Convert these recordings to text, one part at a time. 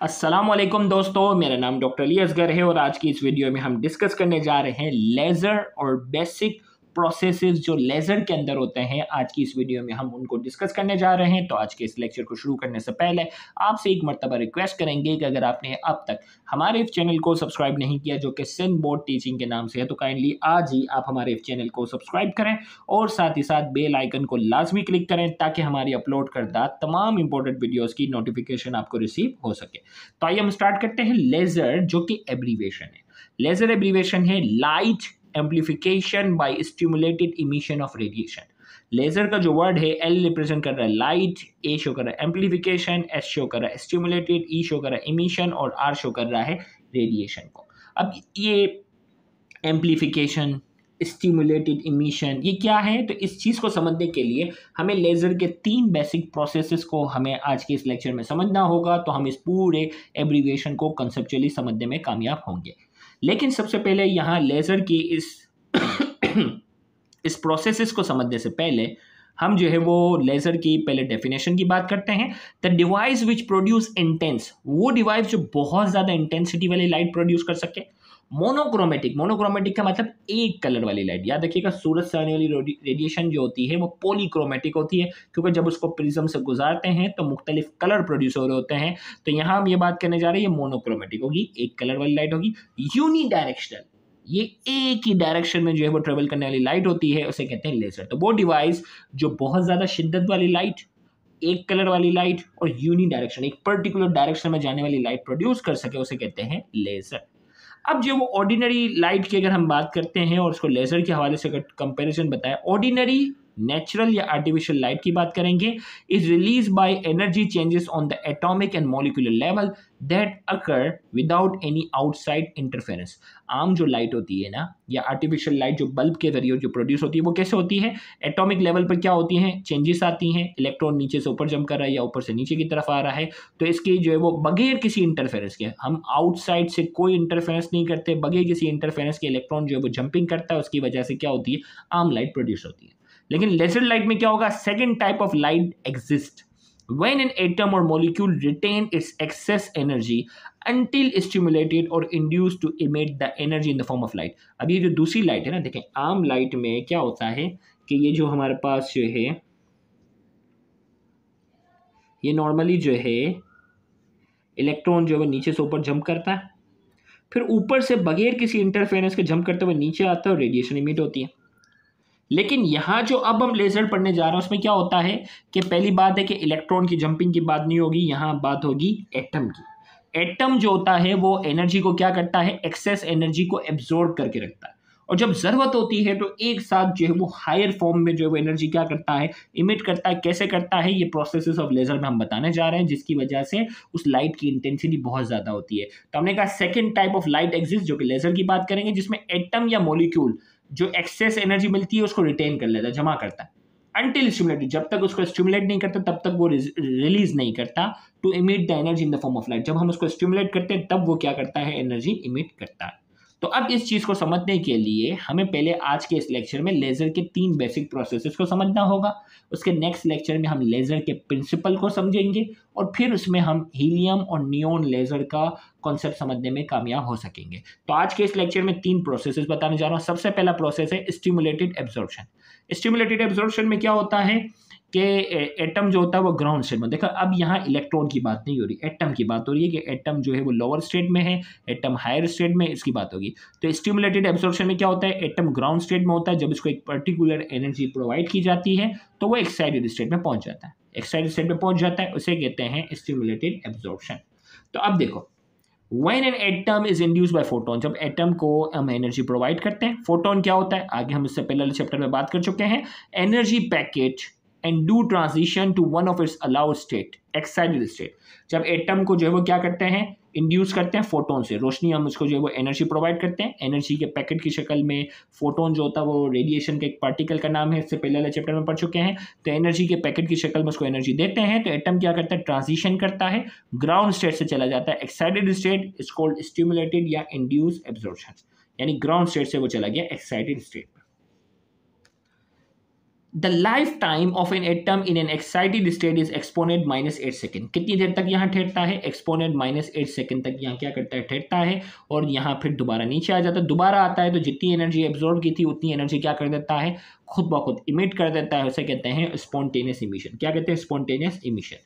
अस्सलाम वालेकुम दोस्तों, मेरा नाम डॉक्टर अली असगर है और आज की इस वीडियो में हम डिस्कस करने जा रहे हैं लेज़र और बेसिक प्रोसेसेस जो लेज़र के अंदर होते हैं। आज की इस वीडियो में हम उनको डिस्कस करने जा रहे हैं। तो आज के इस लेक्चर को शुरू करने से पहले आपसे एक मर्तबा रिक्वेस्ट करेंगे कि अगर आपने अब तक हमारे इस चैनल को सब्सक्राइब नहीं किया जो कि सिंध बोर्ड टीचिंग के नाम से है, तो काइंडली आज ही आप हमारे इस चैनल को सब्सक्राइब करें और साथ ही साथ बेल आइकन को लाजमी क्लिक करें ताकि हमारी अपलोड करदा तमाम इंपॉर्टेंट वीडियोज़ की नोटिफिकेशन आपको रिसीव हो सके। तो आइए हम स्टार्ट करते हैं। लेजर जो कि एब्रीवेशन है, लेजर एब्रीवेशन है light amplification by stimulated emission of radiation. Laser का जो वर्ड है एल रिप्रेजेंट कर रहा है लाइट, ए शो कर रहा है एम्प्लीफिकेशन, एस शो कर रहा है स्टिमुलेटेड, ई शो कर रहा है इमिशन और आर शो कर रहा है रेडिएशन को। अब ये एम्प्लीफिकेशन, स्टिमुलेटेड इमिशन ये क्या है, तो इस चीज़ को समझने के लिए हमें लेज़र के 3 बेसिक प्रोसेसेस को हमें आज के इस लेक्चर में समझना होगा। तो हम इस पूरे एब्रीविएशन को कंसेप्चुअली समझने में कामयाब होंगे। लेकिन सबसे पहले यहाँ लेज़र की इस इस प्रोसेसेस को समझने से पहले हम जो है वो लेज़र की पहले डेफिनेशन की बात करते हैं। The device which produce intense, वो डिवाइस जो बहुत ज़्यादा इंटेंसिटी वाली लाइट प्रोड्यूस कर सके। मोनोक्रोमेटिक, मोनोक्रोमेटिक का मतलब एक कलर वाली लाइट। याद रखिएगा सूरज से आने वाली रेडिएशन जो होती है वो पॉलीक्रोमेटिक होती है, क्योंकि जब उसको प्रिज्म से गुजारते हैं तो मुख्तलिफ कलर प्रोड्यूस हो रहे होते हैं। तो यहाँ हम ये बात करने जा रहे हैं, ये मोनोक्रोमेटिक होगी, एक कलर वाली लाइट होगी। यूनी डायरेक्शनल, ये एक ही डायरेक्शन में जो है वो ट्रेवल करने वाली लाइट होती है, उसे कहते हैं लेजर। तो वो डिवाइस जो बहुत ज़्यादा शिद्दत वाली लाइट, एक कलर वाली लाइट और यूनी डायरेक्शन, एक पर्टिकुलर डायरेक्शन में जाने वाली लाइट प्रोड्यूस कर सके, उसे कहते हैं लेजर। अब जो वो ऑर्डिनरी लाइट की अगर हम बात करते हैं और उसको लेजर के हवाले से अगर कंपैरिजन बताएं, ऑर्डिनरी नेचुरल या आर्टिफिशियल लाइट की बात करेंगे, is release by energy changes on the atomic and molecular level that occur without any outside interference. आम जो लाइट होती है ना, या आर्टिफिशियल लाइट जो बल्ब के जरिए जो प्रोड्यूस होती है, वो कैसे होती है, एटॉमिक लेवल पर क्या होती हैं, चेंजेस आती हैं, इलेक्ट्रॉन नीचे से ऊपर जंप कर रहा है या ऊपर से नीचे की तरफ आ रहा है। तो इसकी जो है वो बगैर किसी इंटरफेरेंस के, हम आउटसाइड से कोई इंटरफेरेंस नहीं करते, बगैर किसी इंटरफेरेंस के इलेक्ट्रॉन जो है वो जंपिंग करता है, उसकी वजह से क्या होती है, आम लाइट प्रोड्यूस होती है। लेकिन लेजर लाइट में क्या होगा, second type of light exist when an atom or molecule retain its excess energy until stimulated or induced to emit the energy in the form of light। अब ये जो दूसरी लाइट है ना, देखें आम लाइट में क्या होता है कि ये जो हमारे पास जो है ये नॉर्मली जो है इलेक्ट्रॉन जो है नीचे से ऊपर जंप करता है, फिर ऊपर से बगैर किसी इंटरफेरेंस के जंप करते हुए नीचे आता है और रेडिएशन इमिट होती है। लेकिन यहाँ जो अब हम लेजर पढ़ने जा रहे हैं उसमें क्या होता है कि पहली बात है कि इलेक्ट्रॉन की जंपिंग की बात नहीं होगी, यहाँ बात होगी एटम की। एटम जो होता है वो एनर्जी को क्या करता है, एक्सेस एनर्जी को एब्जॉर्ब करके रखता है, और जब ज़रूरत होती है तो एक साथ जो है वो हायर फॉर्म में जो है वो एनर्जी क्या करता है, इमिट करता है। कैसे करता है, ये प्रोसेसेस ऑफ लेजर में हम बताने जा रहे हैं, जिसकी वजह से उस लाइट की इंटेंसिटी बहुत ज़्यादा होती है। तो हमने कहा second type of light exist, जो कि लेजर की बात करेंगे, जिसमें एटम या मॉलिक्यूल जो एक्सेस एनर्जी मिलती है उसको रिटेन कर लेता है, जमा करता है, अनटिल स्टिमुलेटेड, जब तक उसको स्टिमुलेट नहीं करता तब तक वो रिलीज नहीं करता, to emit the energy in the form of light. जब हम उसको स्टिमुलेट करते हैं तब वो क्या करता है, एनर्जी इमिट करता है। तो अब इस चीज़ को समझने के लिए हमें पहले आज के इस लेक्चर में लेज़र के 3 बेसिक प्रोसेसेस को समझना होगा। उसके नेक्स्ट लेक्चर में हम लेज़र के प्रिंसिपल को समझेंगे और फिर उसमें हम हीलियम और नियॉन लेज़र का कॉन्सेप्ट समझने में कामयाब हो सकेंगे। तो आज के इस लेक्चर में 3 प्रोसेसेस बताने जा रहा हूँ। सबसे पहला प्रोसेस है स्टिमुलेटेड एब्जॉर्प्शन। स्टिमुलेटेड एब्जॉर्प्शन में क्या होता है कि एटम जो होता है वो ग्राउंड स्टेट में, देखा अब यहाँ इलेक्ट्रॉन की बात नहीं हो रही, एटम की बात हो रही है कि एटम जो है वो लोअर स्टेट में है, एटम हायर स्टेट में, इसकी बात होगी। तो स्टिमुलेटेड एब्जॉर्प्शन में क्या होता है, एटम ग्राउंड स्टेट में होता है, जब इसको एक पर्टिकुलर एनर्जी प्रोवाइड की जाती है तो वो एक्साइटेड स्टेट में पहुंच जाता है, एक्साइटेड स्टेट में पहुंच जाता है, उसे कहते हैं स्टिमुलेटेड एब्जॉर्प्शन। तो अब देखो, When an atom is induced by photon, जब एटम को हम एनर्जी प्रोवाइड करते हैं, फोटोन क्या होता है आगे हम इससे पहले चैप्टर में बात कर चुके हैं, energy packet and do transition to one of its allowed state, excited state. जब एटम को जो है वो क्या करते हैं, इंड्यूस करते हैं फोटोन से, रोशनी हम उसको जो है वो एनर्जी प्रोवाइड करते हैं, एनर्जी के पैकेट की शक्ल में। फोटोन जो होता है वो रेडिएशन के एक पार्टिकल का नाम है, इससे पहले वाले चैप्टर में पढ़ चुके हैं। तो एनर्जी के पैकेट की शक्ल में उसको एनर्जी देते हैं, तो एटम क्या करता है, ट्रांजिशन करता है, ग्राउंड स्टेट से चला जाता है excited state, is called stimulated या इंड्यूस एब्जॉर्प्शन, यानी ग्राउंड स्टेट से वो चला गया excited state. The life time of an atom in an excited state is exponent -8 second. कितनी देर तक यहाँ ठहरता है? एक्सपोनेंट -8 सेकेंड तक यहाँ क्या करता है? ठहरता है, और यहाँ फिर दोबारा नीचे आ जाता है। दोबारा आता है तो जितनी एनर्जी एब्जॉर्ब की थी उतनी एनर्जी क्या कर देता है? खुद ब खुद इमिट कर देता है। उसे कहते हैं स्पॉन्टेनियस इमिशन। क्या कहते हैं? Spontaneous emission.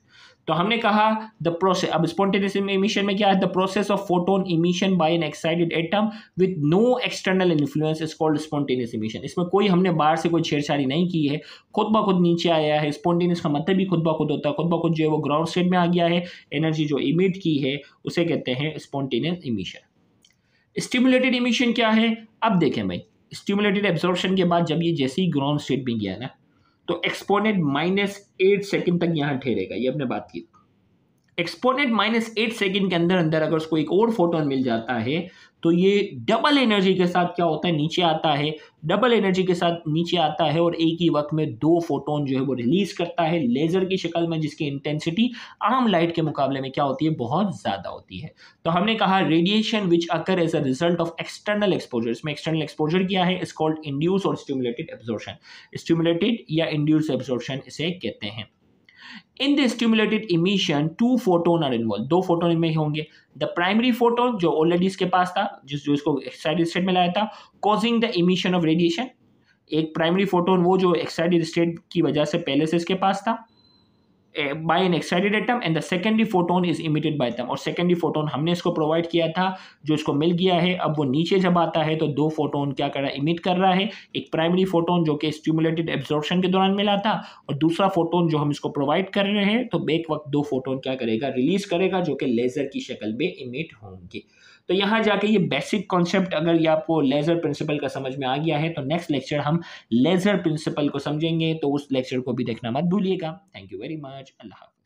तो हमने कहा द प्रोसेस, अब स्पॉन्टेनियस इमिशन में क्या है? The process of photon emission by an excited atom with no external influence is called spontaneous emission. इसमें कोई हमने बाहर से कोई छेड़छाड़ी नहीं की है, खुद ब खुद नीचे आया है। स्पॉन्टेनियस का मतलब भी खुद ब खुद होता है, खुद ब खुद जो है वो ग्राउंड स्टेट में आ गया है, एनर्जी जो इमिट की है उसे कहते हैं स्पॉन्टेनियस इमिशन। स्टिमुलेटेड इमिशन क्या है? अब देखें भाई, स्टिमुलेटेड एब्जॉर्प्शन के बाद जब ये जैसे ही ग्राउंड स्टेट में गया ना, तो एक्सपोनेंट -8 सेकंड तक यहाँ ठहरेगा। ये हमने बात की। एक्सपोनेंट -8 सेकंड के अंदर अंदर अगर उसको एक और फोटोन मिल जाता है तो ये डबल एनर्जी के साथ क्या होता है? नीचे आता है। डबल एनर्जी के साथ नीचे आता है और एक ही वक्त में 2 फोटोन जो है वो रिलीज करता है लेजर की शक्ल में, जिसकी इंटेंसिटी आम लाइट के मुकाबले में क्या होती है? बहुत ज्यादा होती है। तो हमने कहा radiation which occur as a result of external exposure. इसमें एक्सटर्नल एक्सपोजर क्या है? इज कॉल्ड इंड्यूस और स्टिमुलेटेड एब्जॉर्प्शन। स्टिमुलेटेड या इंड्यूस एब्जॉर्प्शन इसे कहते हैं। In the stimulated emission, 2 photon are involved. 2 photon इनमें होंगे। द प्राइमरी फोटोन जो ऑलरेडी इसके पास था, जो इसको एक्साइटेड स्टेट में लाया था, causing the emission of radiation. एक प्राइमरी फोटोन वो जो एक्साइटेड स्टेट की वजह से पहले से इसके पास था by an excited atom, and the secondary photon is emitted by them. और सेकेंडरी फोटोन हमने इसको प्रोवाइड किया था, जो इसको मिल गया है। अब वो नीचे जब आता है तो 2 फोटोन क्या कर रहा है? इमिट कर रहा है। एक प्राइमरी फोटोन जो कि स्टिमुलेटेड एब्जॉर्प्शन के दौरान मिला था, और दूसरा फोटोन जो हम इसको प्रोवाइड कर रहे हैं, तो एक वक्त 2 फोटोन क्या करेगा? रिलीज करेगा, जो कि लेजर की शक्ल में इमिट होंगे। तो यहाँ जाके ये बेसिक कॉन्सेप्ट अगर ये आपको लेजर प्रिंसिपल का समझ में आ गया है, तो नेक्स्ट लेक्चर हम लेजर प्रिंसिपल को समझेंगे। तो उस लेक्चर को भी देखना मत भूलिएगा। Thank you very much. Allah.